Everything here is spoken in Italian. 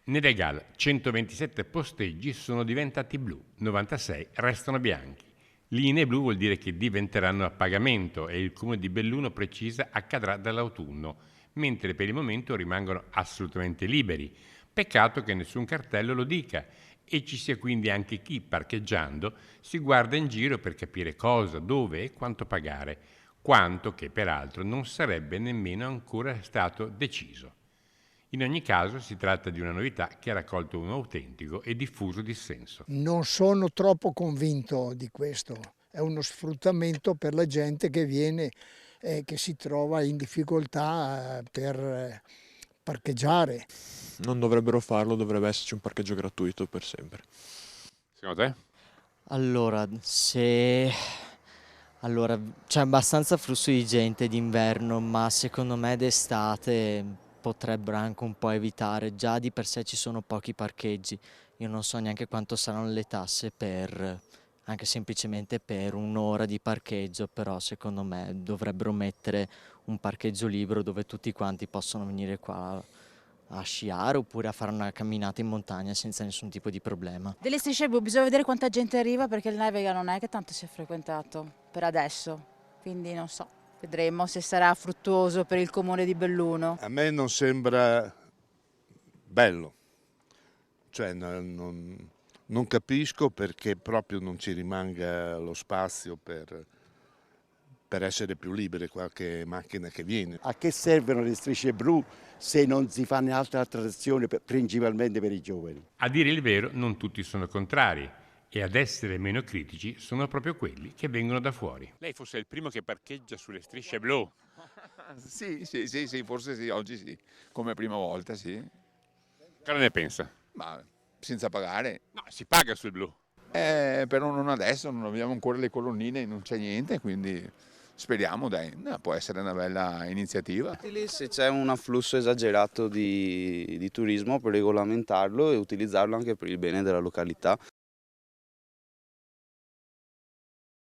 Neregal, 127 posteggi sono diventati blu, 96 restano bianchi. Linee blu vuol dire che diventeranno a pagamento e il comune di Belluno precisa accadrà dall'autunno, mentre per il momento rimangono assolutamente liberi. Peccato che nessun cartello lo dica e ci sia quindi anche chi, parcheggiando, si guarda in giro per capire cosa, dove e quanto pagare, quanto che peraltro non sarebbe nemmeno ancora stato deciso. In ogni caso si tratta di una novità che ha raccolto un autentico e diffuso dissenso. Non sono troppo convinto di questo, è uno sfruttamento per la gente che viene, che si trova in difficoltà per parcheggiare. Non dovrebbero farlo, dovrebbe esserci un parcheggio gratuito per sempre. Secondo te? Allora, se... Allora, c'è abbastanza flusso di gente d'inverno, ma secondo me d'estate potrebbero anche un po' evitare. Già di per sé ci sono pochi parcheggi. Io non so neanche quanto saranno le tasse per, anche semplicemente per un'ora di parcheggio, però secondo me dovrebbero mettere un parcheggio libero dove tutti quanti possono venire qua a sciare oppure a fare una camminata in montagna senza nessun tipo di problema. Delle strisce blu bisogna vedere quanta gente arriva perché il Nevega non è che tanto si è frequentato per adesso, quindi non so, vedremo se sarà fruttuoso per il comune di Belluno. A me non sembra bello, cioè non capisco perché proprio non ci rimanga lo spazio per essere più libere qualche macchina che viene. A che servono le strisce blu se non si fanno altre attrazioni, principalmente per i giovani? A dire il vero, non tutti sono contrari e ad essere meno critici sono proprio quelli che vengono da fuori. Lei fosse il primo che parcheggia sulle strisce blu. Sì, forse sì, oggi sì, come prima volta sì, Cosa ne pensa? ma senza pagare. No, si paga sul blu. Però non adesso, non abbiamo ancora le colonnine, non c'è niente, quindi speriamo, dai, può essere una bella iniziativa. Se c'è un afflusso esagerato di turismo per regolamentarlo e utilizzarlo anche per il bene della località.